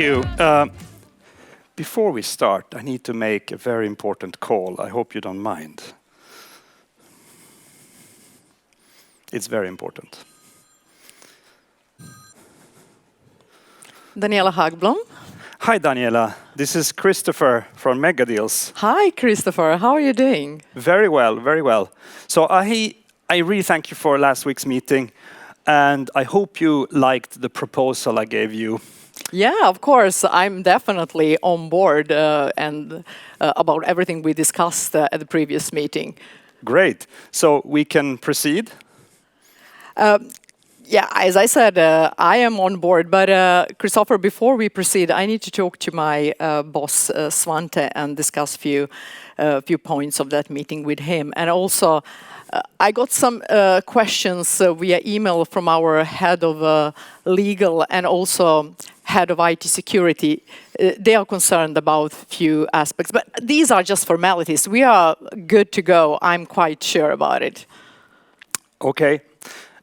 you. Before we start, I need to make a very important call. I hope you don't mind. It's very important. Daniela Hagblom. Hi, Daniela. This is Christopher from Megadeals. Hi, Christopher. How are you doing? Very well, very well. So I really thank you for last week's meeting, and I hope you liked the proposal I gave you. Yeah, of course. I'm definitely on board and about everything we discussed at the previous meeting. Great. So we can proceed? Yeah, as I said, I am on board. But Christopher, before we proceed, I need to talk to my boss, Svante, and discuss a few points of that meeting with him. And also, I got some questions via email from our head of legal and also head of IT security. They are concerned about few aspects, but these are just formalities. We are good to go. I'm quite sure about it. Okay,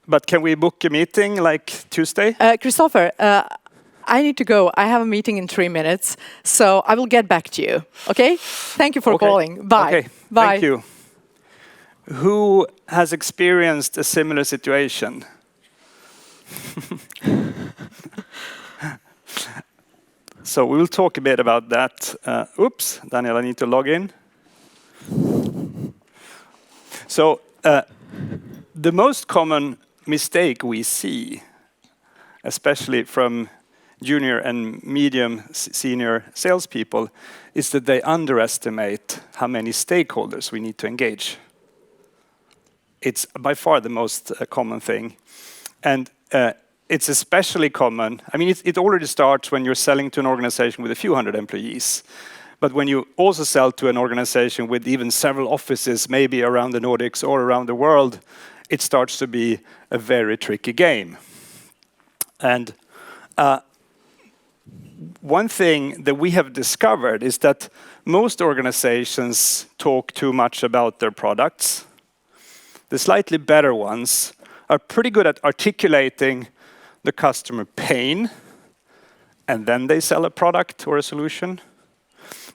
but can we book a meeting like Tuesday? Christopher, I need to go. I have a meeting in 3 minutes, so I will get back to you. Okay? Thank you for calling. Bye. Okay. Bye. Thank you. Who has experienced a similar situation? So we will talk a bit about that. Oops, Daniel, I need to log in. So the most common mistake we see, especially from junior and medium senior salespeople, is that they underestimate how many stakeholders we need to engage. It's by far the most common thing. And it's especially common. I mean, it already starts when you're selling to an organization with a few hundred employees. But when you also sell to an organization with even several offices, maybe around the Nordics or around the world, it starts to be a very tricky game. And one thing that we have discovered is that most organizations talk too much about their products. The slightly better ones are pretty good at articulating the customer pain, and then they sell a product or a solution.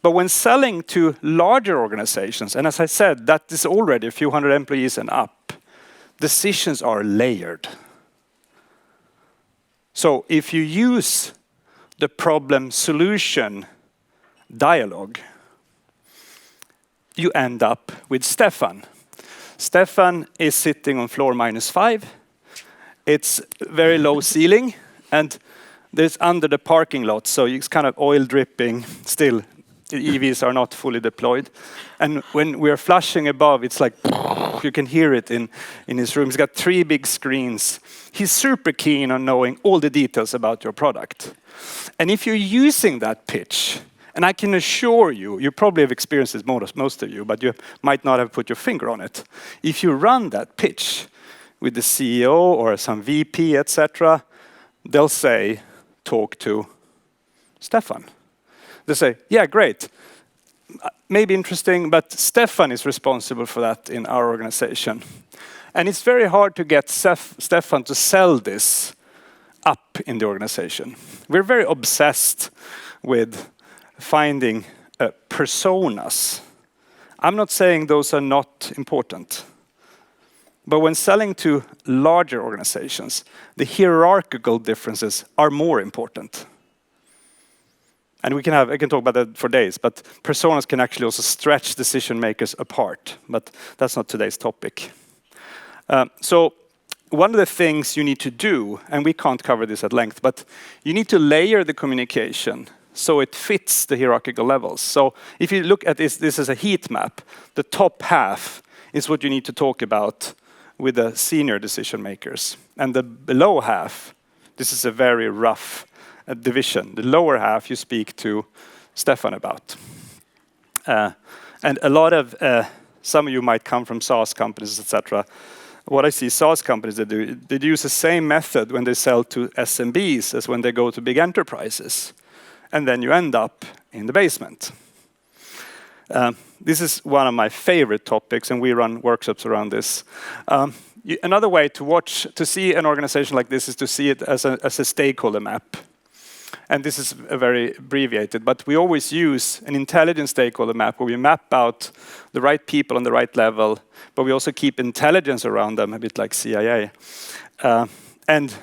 But when selling to larger organizations, and as I said, that is already a few hundred employees and up, decisions are layered. So if you use the problem-solution dialogue, you end up with Stefan. Stefan is sitting on floor -5. It's very low ceiling, and there's under the parking lot, so it's kind of oil dripping still. The EVs are not fully deployed. And when we're flushing above, it's like, you can hear it in his room. He's got 3 big screens. He's super keen on knowing all the details about your product. And if you're using that pitch, and I can assure you, you probably have experienced this, most of you, but you might not have put your finger on it. If you run that pitch with the CEO or some VP, etc., they'll say, talk to Stefan. They say, yeah, great. Maybe interesting, but Stefan is responsible for that in our organization. And it's very hard to get Stefan to sell this up in the organization. We're very obsessed with finding personas. I'm not saying those are not important. But when selling to larger organizations, the hierarchical differences are more important. And I can talk about that for days, but personas can actually also stretch decision makers apart. But that's not today's topic. So one of the things you need to do, and we can't cover this at length, but you need to layer the communication so it fits the hierarchical levels. So if you look at this as a heat map, the top half is what you need to talk about with the senior decision makers. And the below half, this is a very rough division. The lower half you speak to Stefan about. And a lot of, some of you might come from SaaS companies, etc. What I see SaaS companies that do, they use the same method when they sell to SMBs as when they go to big enterprises. And then you end up in the basement. This is one of my favorite topics, and we run workshops around this. Another way to see an organization like this is to see it as a stakeholder map. and this is very abbreviated, but we always use an intelligent stakeholder map where we map out the right people on the right level, but we also keep intelligence around them, a bit like CIA. And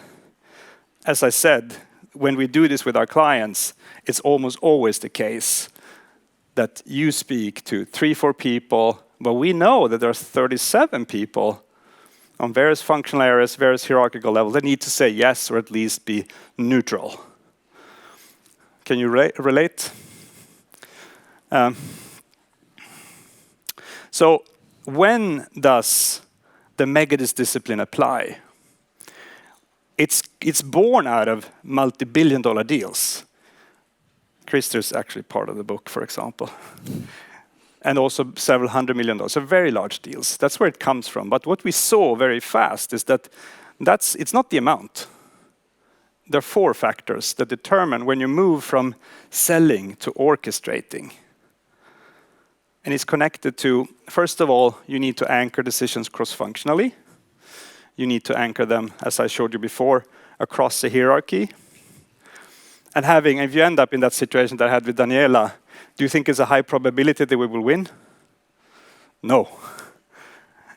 as I said, when we do this with our clients, it's almost always the case that you speak to 3-4 people, but we know that there are 37 people on various functional areas, various hierarchical levels that need to say yes or at least be neutral. Can you relate? So when does the Megadis discipline apply? It's born out of multi-billion-dollar deals. Christer's actually part of the book, for example. And also several $100 million, so very large deals. That's where it comes from. But what we saw very fast is that it's not the amount. There are 4 factors that determine when you move from selling to orchestrating. And it's connected to, first of all, you need to anchor decisions cross-functionally. You need to anchor them, as I showed you before, across the hierarchy. And if you end up in that situation that I had with Daniela, do you think it's a high probability that we will win? No.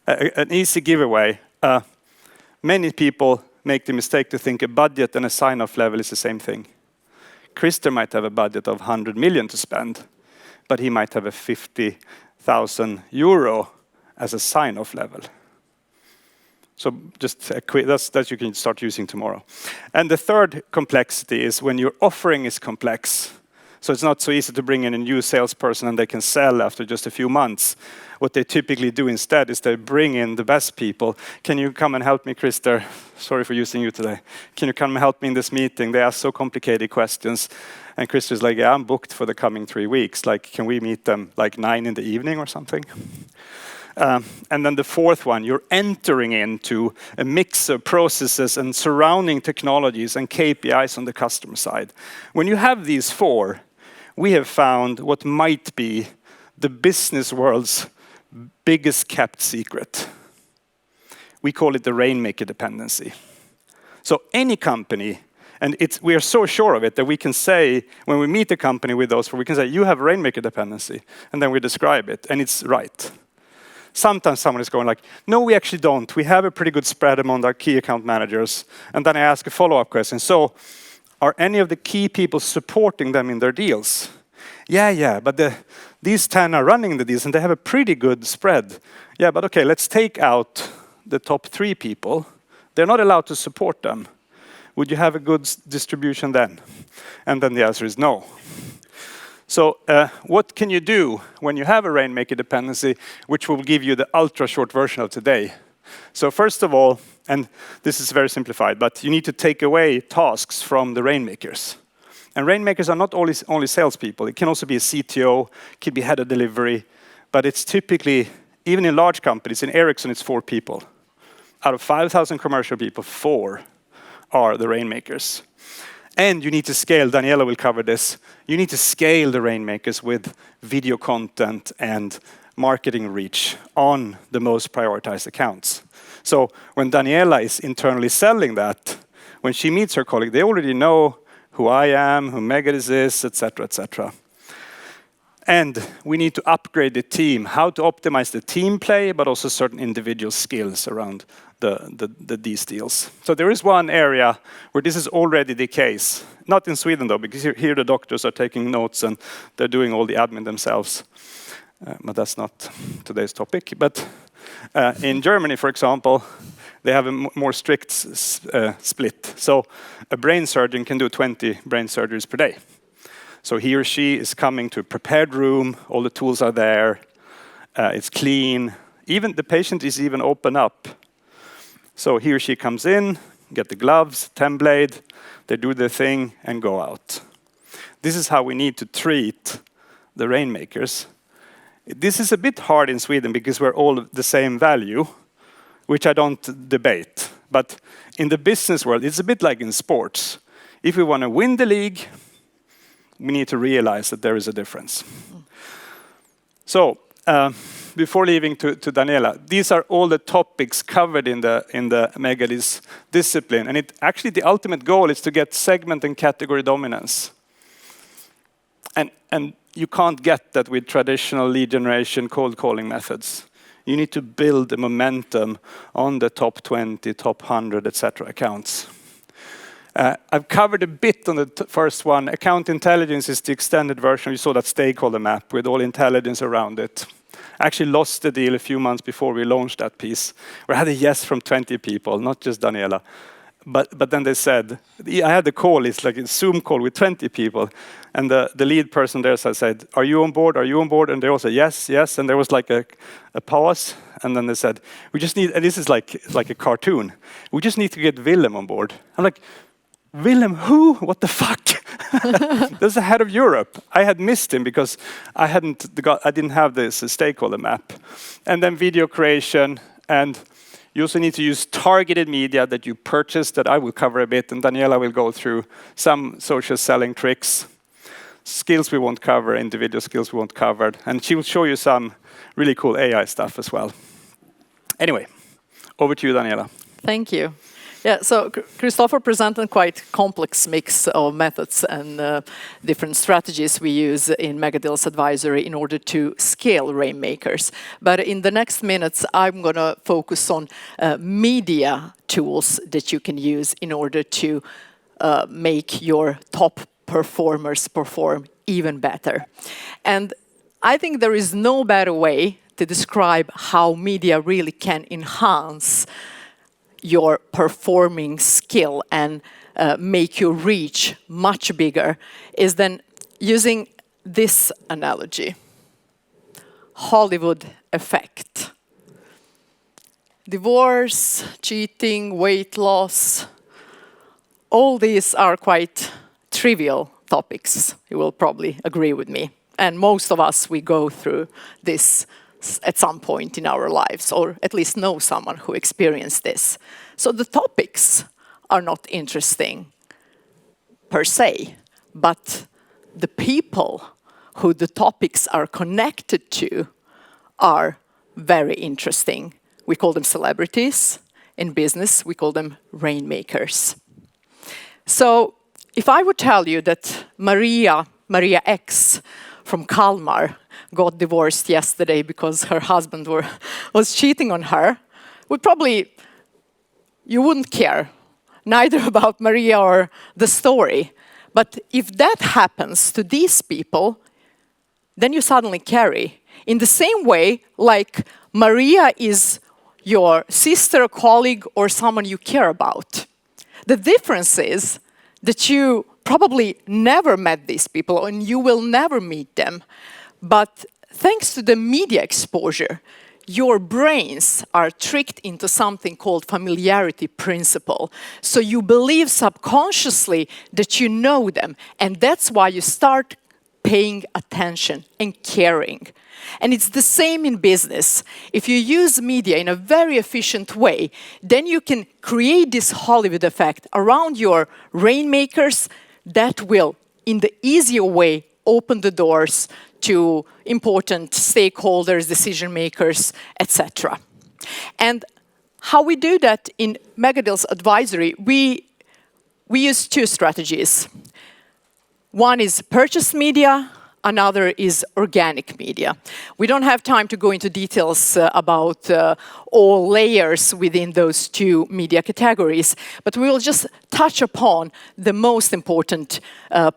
An easy giveaway. Many people make the mistake to think a budget and a sign-off level is the same thing. Christer might have a budget of 100 million to spend, but he might have a 50,000 euro as a sign-off level. So just that you can start using tomorrow. And the third complexity is when your offering is complex. So it's not so easy to bring in a new salesperson and they can sell after just a few months. What they typically do instead is they bring in the best people. Can you come and help me, Christer? Sorry for using you today. Can you come and help me in this meeting? They ask so complicated questions. And Christer's like, yeah, I'm booked for the coming 3 weeks. Like, can we meet them like 9 in the evening or something? And then the fourth one, you're entering into a mix of processes and surrounding technologies and KPIs on the customer side. When you have these 4, we have found what might be the business world's biggest kept secret. We call it the Rainmaker dependency. So any company, and we are so sure of it that we can say, when we meet a company with those, we can say, you have Rainmaker dependency, and then we describe it, and it's right. Sometimes someone is going like, no, we actually don't. We have a pretty good spread among our key account managers. And then I ask a follow-up question. So are any of the key people supporting them in their deals? Yeah, but these 10 are running the deals and they have a pretty good spread. Yeah, but okay, let's take out the top 3 people. They're not allowed to support them. Would you have a good distribution then? And then the answer is no. So what can you do when you have a Rainmaker dependency, which will give you the ultra short version of today? So first of all, and this is very simplified, but you need to take away tasks from the Rainmakers. And Rainmakers are not only salespeople. It can also be a CTO, it could be head of delivery, but it's typically, even in large companies, in Ericsson it's 4 people. Out of 5,000 commercial people, 4 are the Rainmakers. And you need to scale, Daniela will cover this, you need to scale the Rainmakers with video content and marketing reach on the most prioritized accounts. So when Daniela is internally selling that, when she meets her colleague, they already know who I am, who Megadis is, etc., etc. And we need to upgrade the team, how to optimize the team play, but also certain individual skills around these deals. So there is one area where this is already the case. Not in Sweden though, because here the doctors are taking notes and they're doing all the admin themselves. But that's not today's topic. But in Germany, for example, they have a more strict split. So a brain surgeon can do 20 brain surgeries per day. So he or she is coming to a prepared room, all the tools are there, it's clean. Even the patient is even open up. So he or she comes in, get the gloves, 10 blade, they do their thing and go out. This is how we need to treat the Rainmakers. This is a bit hard in Sweden because we're all the same value, which I don't debate. But in the business world, it's a bit like in sports. If we want to win the league, we need to realize that there is a difference. So before leaving to Daniela, these are all the topics covered in the Megadis discipline. And actually the ultimate goal is to get segment and category dominance. And you can't get that with traditional lead generation cold calling methods. You need to build the momentum on the top 20, top 100, etc. accounts. I've covered a bit on the first one. Account intelligence is the extended version. You saw that stakeholder map with all intelligence around it. I actually lost the deal a few months before we launched that piece. We had a yes from 20 people, not just Daniela. But then they said, I had the call, it's like a Zoom call with 20 people. And the lead person there said, are you on board? Are you on board? And they all said, yes, yes. And there was like a pause. And then they said, we just need, and this is like a cartoon. We just need to get Willem on board. I'm like, Willem who? What the fuck? That's the head of Europe. I had missed him because I didn't have this stakeholder map. And then video creation, and you also need to use targeted media that you purchase, that I will cover a bit, and Daniela will go through some social selling tricks. Skills we won't cover, individual skills we won't cover, and she will show you some really cool AI stuff as well. Anyway, over to you, Daniela. Thank you. Yeah, so Christopher presented quite complex mix of methods and different strategies we use in Megadeals Advisory in order to scale Rainmakers. But in the next minutes, I'm going to focus on media tools that you can use in order to make your top performers perform even better. And I think there is no better way to describe how media really can enhance your performing skill and make your reach much bigger is then using this analogy. Hollywood effect. Divorce, cheating, weight loss, all these are quite trivial topics. You will probably agree with me. And most of us, we go through this at some point in our lives, or at least know someone who experienced this. So the topics are not interesting per se, but the people who the topics are connected to are very interesting. We call them celebrities. In business, we call them rainmakers. So if I would tell you that Maria X from Kalmar got divorced yesterday because her husband was cheating on her, you wouldn't care, neither about Maria or the story. But if that happens to these people, then you suddenly carry. In the same way, like Maria is your sister, colleague, or someone you care about. The difference is that you probably never met these people and you will never meet them. But thanks to the media exposure, your brains are tricked into something called familiarity principle. So you believe subconsciously that you know them, and that's why you start paying attention and caring. And it's the same in business. If you use media in a very efficient way, then you can create this Hollywood effect around your rainmakers that will, in the easier way, open the doors to important stakeholders, decision makers, etc. And how we do that in Megadeals Advisory, we use two strategies. One is purchase media, another is organic media. We don't have time to go into details about all layers within those two media categories, but we will just touch upon the most important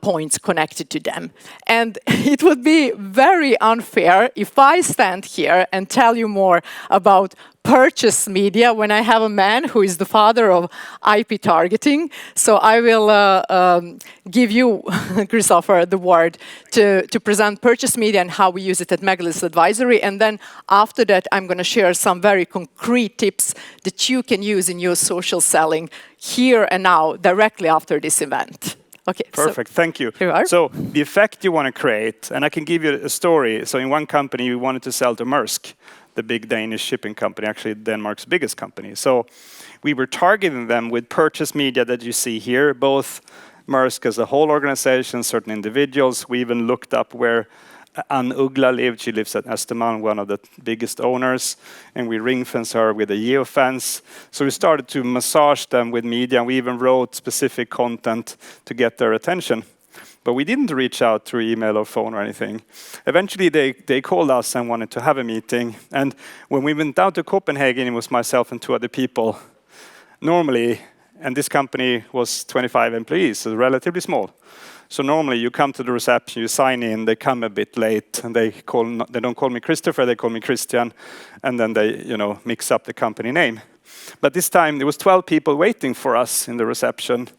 points connected to them. And it would be very unfair if I stand here and tell you more about purchase media when I have a man who is the father of IP targeting. So I will give you, Christopher, the word to present purchase media and how we use it at Megadeals Advisory. And then after that, I'm going to share some very concrete tips that you can use in your social selling here and now, directly after this event. Okay. Perfect, thank you. Here you are. So the effect you want to create, and I can give you a story. So in one company, we wanted to sell to Maersk, the big Danish shipping company, actually Denmark's biggest company. So we were targeting them with purchase media that you see here, both Maersk as a whole organization, certain individuals. We even looked up where Ann Uggla lived. She lives at Östermalm, one of the biggest owners, and we ring-fence her with a geofence. So we started to massage them with media, and we even wrote specific content to get their attention. But we didn't reach out through email or phone or anything. Eventually, they called us and wanted to have a meeting. And when we went down to Copenhagen, it was myself and 2 other people. Normally, and this company was 25 employees, so relatively small. So normally, you come to the reception, you sign in, they come a bit late, and they don't call me Christopher, they call me Christian, and then they, mix up the company name. But this time, there was 12 people waiting for us in the reception.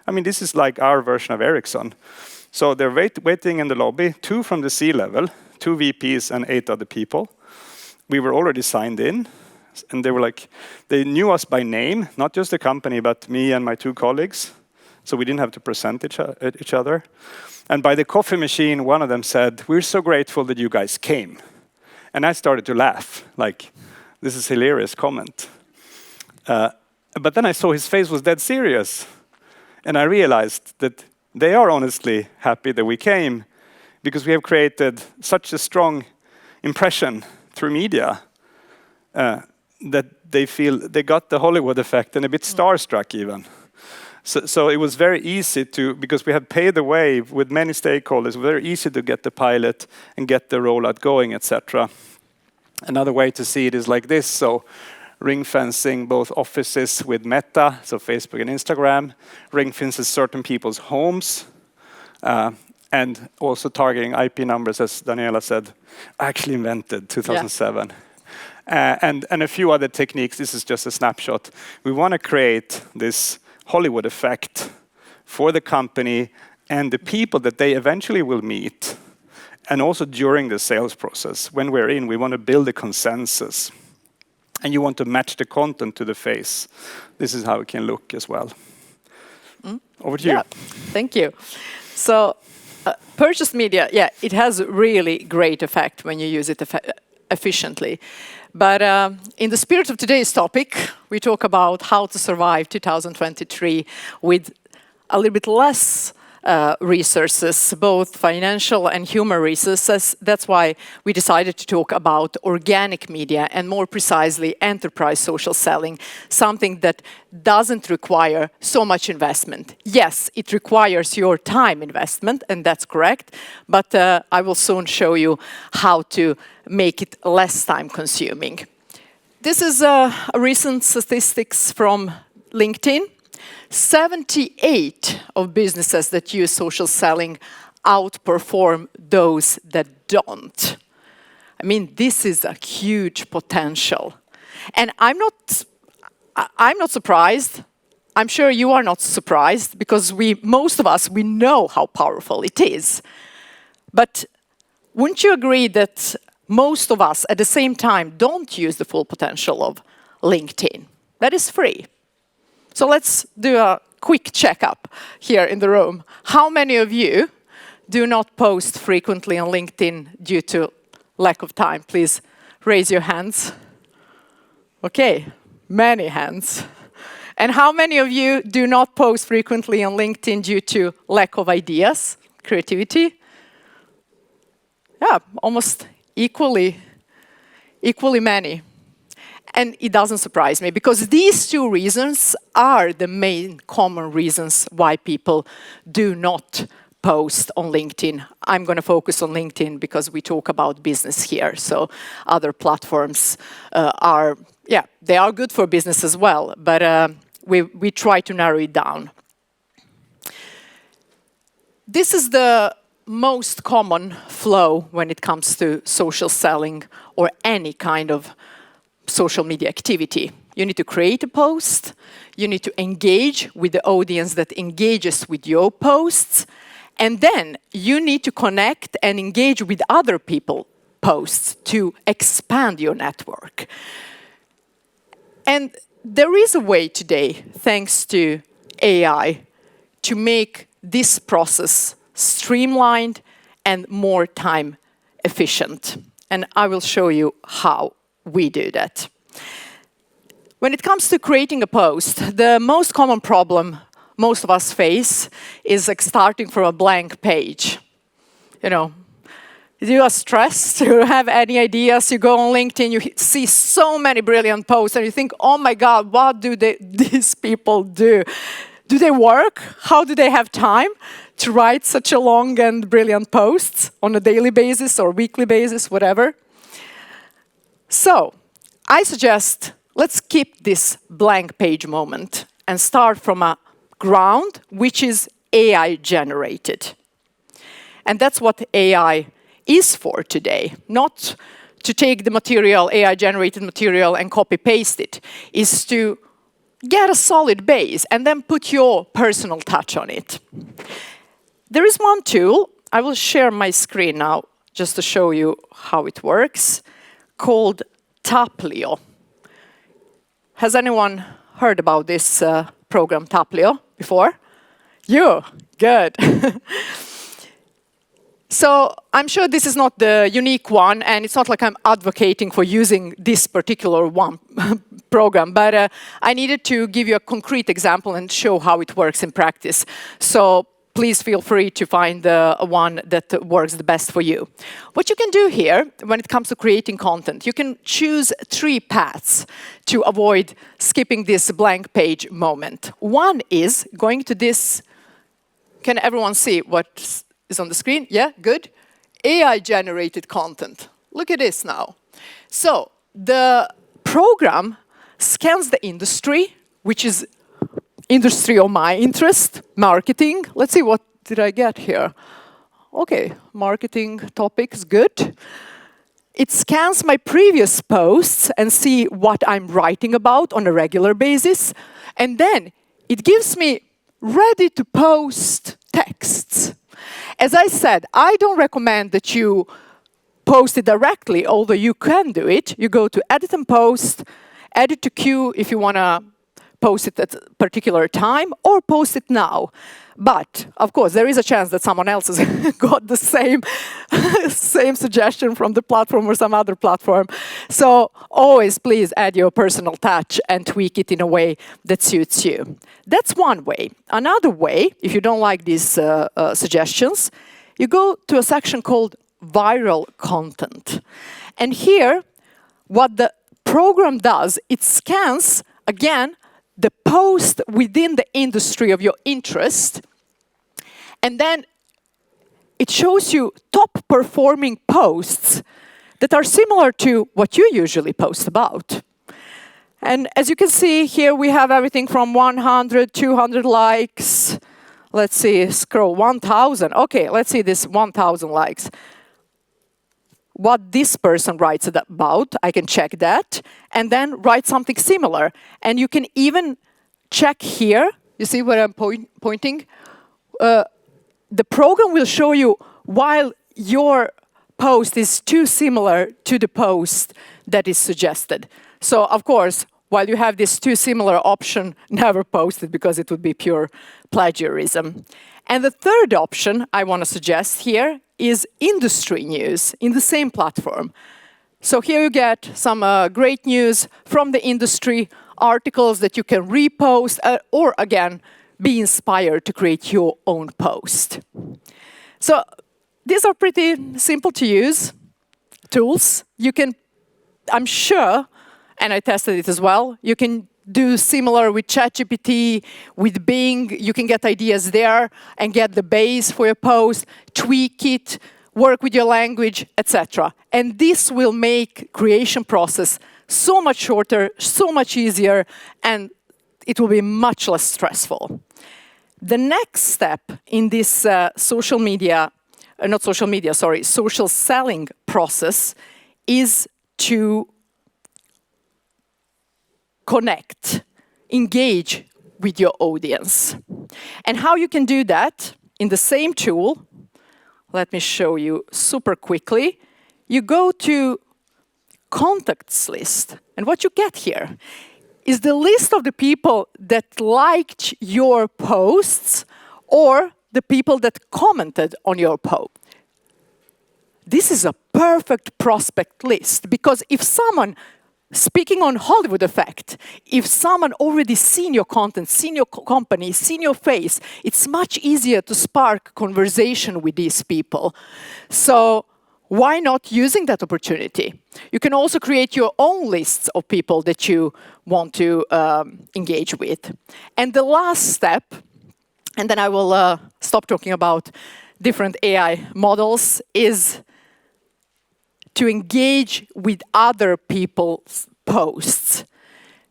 I mean, this is like our version of Ericsson. So they're waiting in the lobby, 2 from the C-level, 2 VPs and 8 other people. We were already signed in, and they knew us by name, not just the company, but me and my 2 colleagues. So we didn't have to present each other. And by the coffee machine, one of them said, "We're so grateful that you guys came." And I started to laugh, like, this is a hilarious comment. But then I saw his face was dead serious. And I realized that they are honestly happy that we came because we have created such a strong impression through media that they feel they got the Hollywood effect and a bit starstruck even. So it was very easy because we had paid the way with many stakeholders, very easy to get the pilot and get the rollout going, etc. Another way to see it is like this. So ring fencing both offices with Meta, so Facebook and Instagram, ring fences certain people's homes, and also targeting IP numbers, as Daniela said, actually invented 2007. Yeah. And a few other techniques. This is just a snapshot. We want to create this Hollywood effect for the company and the people that they eventually will meet, and also during the sales process. When we're in, we want to build a consensus. And you want to match the content to the face. This is how it can look as well. Over to you. Thank you. So, purchased media, it has a really great effect when you use it efficiently. But in the spirit of today's topic, we talk about how to survive 2023 with a little bit less resources, both financial and human resources. That's why we decided to talk about organic media and more precisely enterprise social selling, something that doesn't require so much investment. Yes, it requires your time investment, and that's correct, but I will soon show you how to make it less time consuming. This is a recent statistics from LinkedIn. 78 of businesses that use social selling outperform those that don't. I mean, this is a huge potential. And I'm not surprised. I'm sure you are not surprised because most of us, we know how powerful it is. But wouldn't you agree that most of us at the same time don't use the full potential of LinkedIn? That is free. So let's do a quick checkup here in the room. How many of you do not post frequently on LinkedIn due to lack of time? Please raise your hands. Okay, many hands. And how many of you do not post frequently on LinkedIn due to lack of ideas, creativity? Yeah, almost equally many. And it doesn't surprise me because these 2 reasons are the main common reasons why people do not post on LinkedIn. I'm going to focus on LinkedIn because we talk about business here. So other platforms they are good for business as well, but we try to narrow it down. This is the most common flow when it comes to social selling or any kind of social media activity. You need to create a post, you need to engage with the audience that engages with your posts, and then you need to connect and engage with other people's posts to expand your network. And there is a way today, thanks to AI, to make this process streamlined and more time efficient. And I will show you how we do that. When it comes to creating a post, the most common problem most of us face is like starting from a blank page. You are stressed, you have any ideas, you go on LinkedIn, you see so many brilliant posts and you think, oh my God, what do these people do? Do they work? How do they have time to write such a long and brilliant posts on a daily basis or weekly basis, whatever? So, I suggest let's keep this blank page moment and start from a ground which is AI generated. And that's what AI is for today, not to take the material, AI-generated material, and copy-paste it, is to get a solid base and then put your personal touch on it. There is one tool, I will share my screen now just to show you how it works, called Taplio. Has anyone heard about this program Taplio before? You? Good. So I'm sure this is not the unique one, and it's not like I'm advocating for using this particular one program, but I needed to give you a concrete example and show how it works in practice. So please feel free to find the one that works the best for you. What you can do here, when it comes to creating content, you can choose 3 paths to avoid skipping this blank page moment. One is going to this, can everyone see what is on the screen? Yeah, good. AI-generated content. Look at this now. So the program scans the industry, which is industry of my interest, marketing. Let's see, what did I get here? Okay, marketing topics, good. It scans my previous posts and see what I'm writing about on a regular basis. And then it gives me ready-to-post texts. As I said, I don't recommend that you post it directly, although you can do it. You go to Edit and Post, Edit to Queue if you want to post it at a particular time, or post it now. But, of course, there is a chance that someone else has got the same suggestion from the platform or some other platform. So always please add your personal touch and tweak it in a way that suits you. That's one way. Another way, if you don't like these suggestions, you go to a section called Viral Content. And here, what the program does, it scans, again, the post within the industry of your interest, and then it shows you top performing posts that are similar to what you usually post about. And as you can see here, we have everything from 100, 200 likes. Let's see, scroll, 1,000. Okay, let's see this 1,000 likes. What this person writes about, I can check that, and then write something similar. And you can even check here, you see where I'm pointing? The program will show you while your post is too similar to the post that is suggested. So, of course, while you have this too similar option, never post it because it would be pure plagiarism. And the third option I want to suggest here is industry news in the same platform. So here you get some great news from the industry, articles that you can repost, or again, be inspired to create your own post. So these are pretty simple to use tools. You can, I'm sure, and I tested it as well, you can do similar with ChatGPT, with Bing. You can get ideas there and get the base for your post, tweak it, work with your language, etc. And this will make creation process so much shorter, so much easier, and it will be much less stressful. The next step in this social selling process is to connect, engage with your audience. And how you can do that in the same tool, let me show you super quickly. You go to contacts list, and what you get here is the list of the people that liked your posts or the people that commented on your post. This is a perfect prospect list, because if someone, speaking on Hollywood effect, if someone already seen your content, seen your company, seen your face, it's much easier to spark conversation with these people. So why not using that opportunity? You can also create your own lists of people that you want to engage with. And the last step, and then I will stop talking about different AI models, is to engage with other people's posts,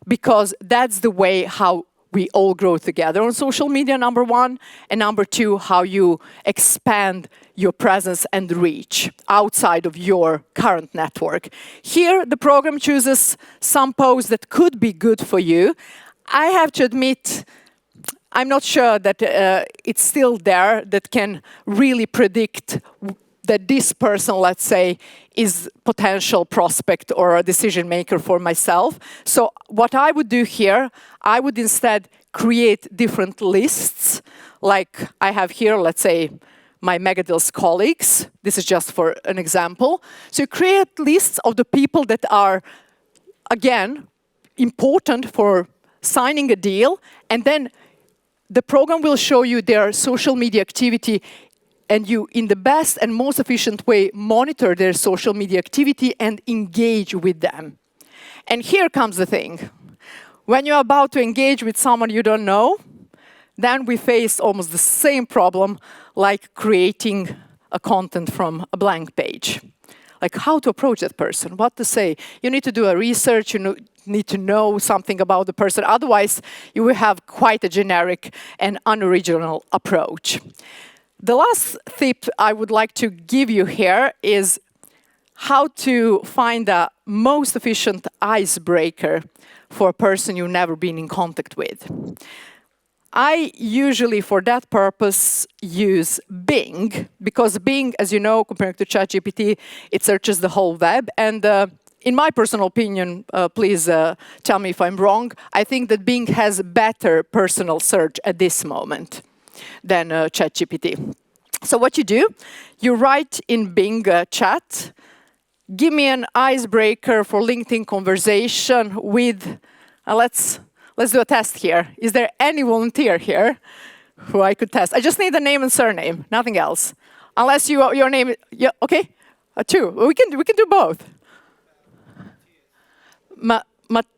because that's the way how we all grow together on social media, number one, and number two, how you expand your presence and reach outside of your current network. Here, the program chooses some posts that could be good for you. I have to admit, I'm not sure that it's still there that can really predict that this person, let's say, is potential prospect or a decision maker for myself. So what I would do here, I would instead create different lists. Like I have here, let's say, my Megadeals colleagues. This is just for an example. So you create lists of the people that are, again, important for signing a deal, and then the program will show you their social media activity, and you, in the best and most efficient way, monitor their social media activity and engage with them. And here comes the thing. When you're about to engage with someone you don't know, then we face almost the same problem like creating a content from a blank page. Like how to approach that person, what to say. You need to do a research, you need to know something about the person. Otherwise, you will have quite a generic and unoriginal approach. The last tip I would like to give you here is how to find the most efficient icebreaker for a person you've never been in contact with. I usually, for that purpose, use Bing, because Bing, as you know, compared to ChatGPT, it searches the whole web. And in my personal opinion, please tell me if I'm wrong, I think that Bing has better personal search at this moment than ChatGPT. So what you do, you write in Bing chat, give me an icebreaker for LinkedIn conversation with, let's do a test here. Is there any volunteer here who I could test? I just need a name and surname, nothing else. Unless your name, yeah, okay, two. We can do both.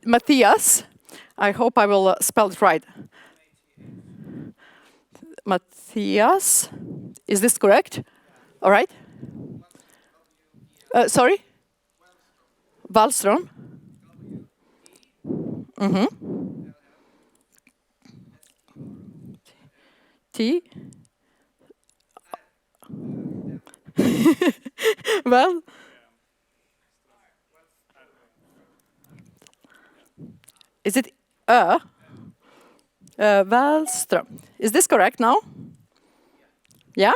Matthias, I hope I will spell it right. Matthias, is this correct? All right. Sorry? Wallström. Mm-hmm. T. Well. Is it Wallström? Is this correct now? Yeah?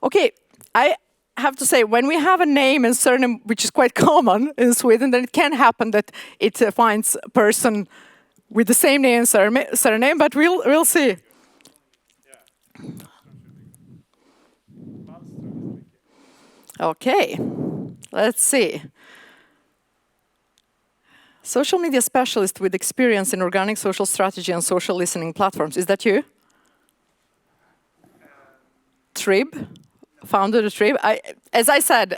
Okay, I have to say, when we have a name and surname, which is quite common in Sweden, then it can happen that it finds a person with the same name and surname, but we'll see. Okay, let's see. Social media specialist with experience in organic social strategy and social listening platforms. Is that you? Trib? Founder of Trib? As I said,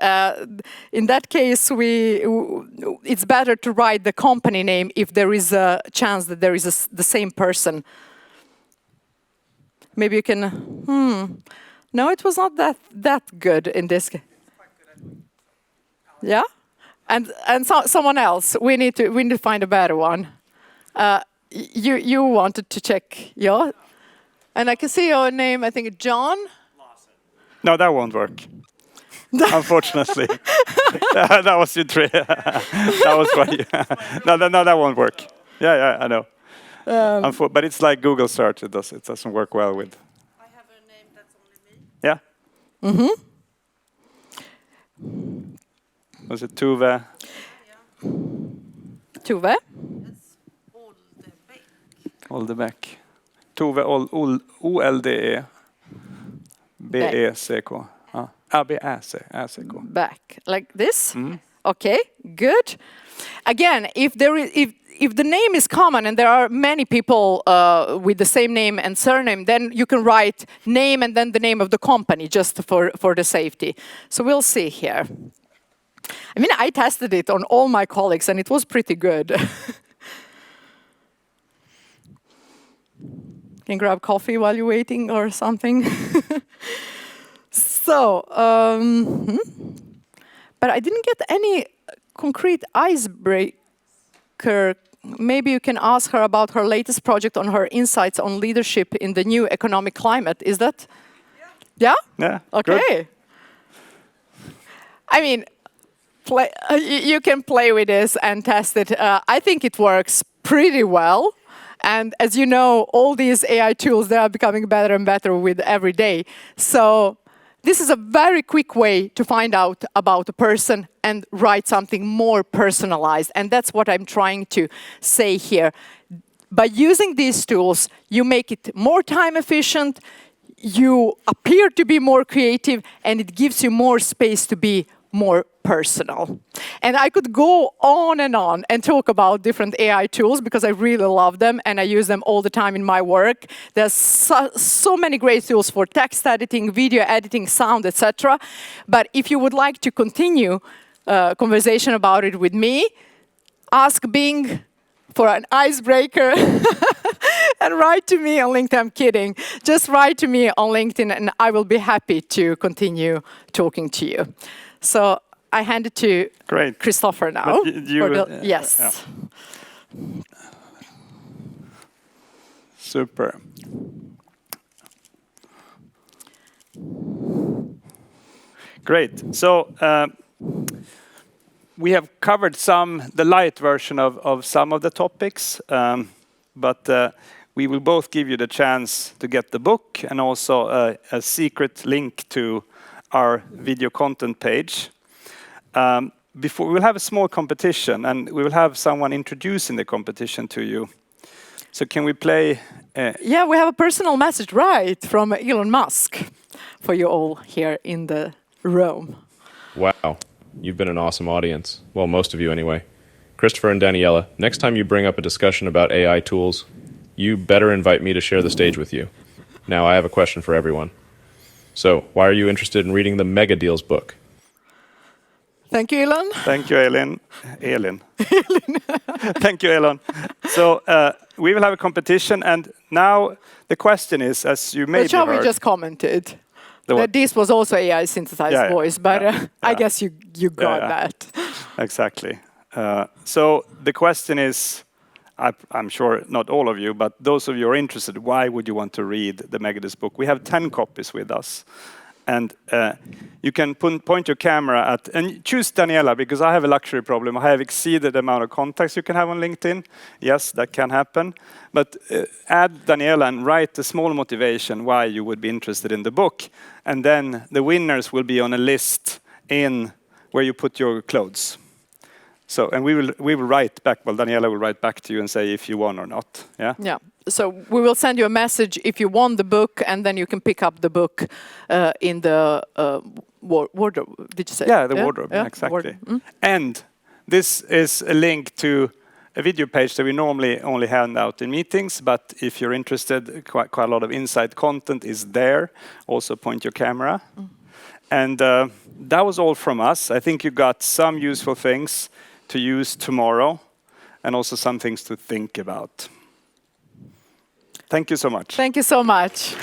in that case, it's better to write the company name if there is a chance that there is the same person. Maybe you can, No, it was not that good in this case. Yeah? And someone else, we need to find a better one. You wanted to check your, and I can see your name. I think John. No, that won't work. Unfortunately, that was your trick. That was funny. No, that won't work. Yeah, I know. But it's like Google search. It doesn't work well with. I have a name that's only me. Yeah. Mm-hmm. Was it Tuve? Yeah. Tuve? It's Oldebeck. Oldebeck. Tuve Olde B-E-C-K. B-E-C-K. Back, like this? Mm. Okay, good. Again, if if the name is common and there are many people with the same name and surname, then you can write name and then the name of the company just for the safety. So we'll see here. I mean, I tested it on all my colleagues and it was pretty good. Can grab coffee while you're waiting or something. So, but I didn't get any concrete icebreaker. Maybe you can ask her about her latest project on her insights on leadership in the new economic climate. Is that? Yeah? Yeah. Okay. Good. I mean, you can play with this and test it. I think it works pretty well. And as you know, all these AI tools, they are becoming better and better with every day. So this is a very quick way to find out about a person and write something more personalized. And that's what I'm trying to say here. By using these tools, you make it more time efficient, you appear to be more creative, and it gives you more space to be more personal. And I could go on and talk about different AI tools because I really love them and I use them all the time in my work. There's so many great tools for text editing, video editing, sound, etc. But if you would like to continue conversation about it with me, ask Bing for an icebreaker and write to me on LinkedIn. I'm kidding. Just write to me on LinkedIn and I will be happy to continue talking to you. So I hand it to Christopher now. Yes. Yeah. Super. Great. So we have covered the light version of some of the topics, but we will both give you the chance to get the book and also a secret link to our video content page. Before we'll have a small competition and we will have someone introducing the competition to you. So can we play? Yeah, we have a personal message from Elon Musk for you all here in the room. Wow, you've been an awesome audience. Well, most of you anyway. Christopher and Daniela, next time you bring up a discussion about AI tools, you better invite me to share the stage with you. Now I have a question for everyone. So, why are you interested in reading the Mega Deals book? Thank you, Elon. Thank you, Elin. Thank you, Elon. So, we will have a competition, and now the question is, as you maybe heard... we just commented that this was also AI synthesized voice, but I guess you got that. Exactly. So, the question is, I'm sure not all of you, but those of you who are interested, why would you want to read the Mega Deals book? We have 10 copies with us. And you can point your camera at, and choose Daniela, because I have a luxury problem. I have exceeded the amount of contacts you can have on LinkedIn. Yes, that can happen. But add Daniela and write a small motivation why you would be interested in the book. And then the winners will be on a list in where you put your clothes. So, and we will write back, well, Daniela will write back to you and say if you won or not. Yeah? Yeah. So we will send you a message if you won the book, and then you can pick up the book in the wardrobe. Did you say? Yeah, the wardrobe, exactly. And this is a link to a video page that we normally only hand out in meetings, but if you're interested, quite a lot of inside content is there. Also point your camera. And that was all from us. I think you got some useful things to use tomorrow, and also some things to think about. Thank you so much. Thank you so much.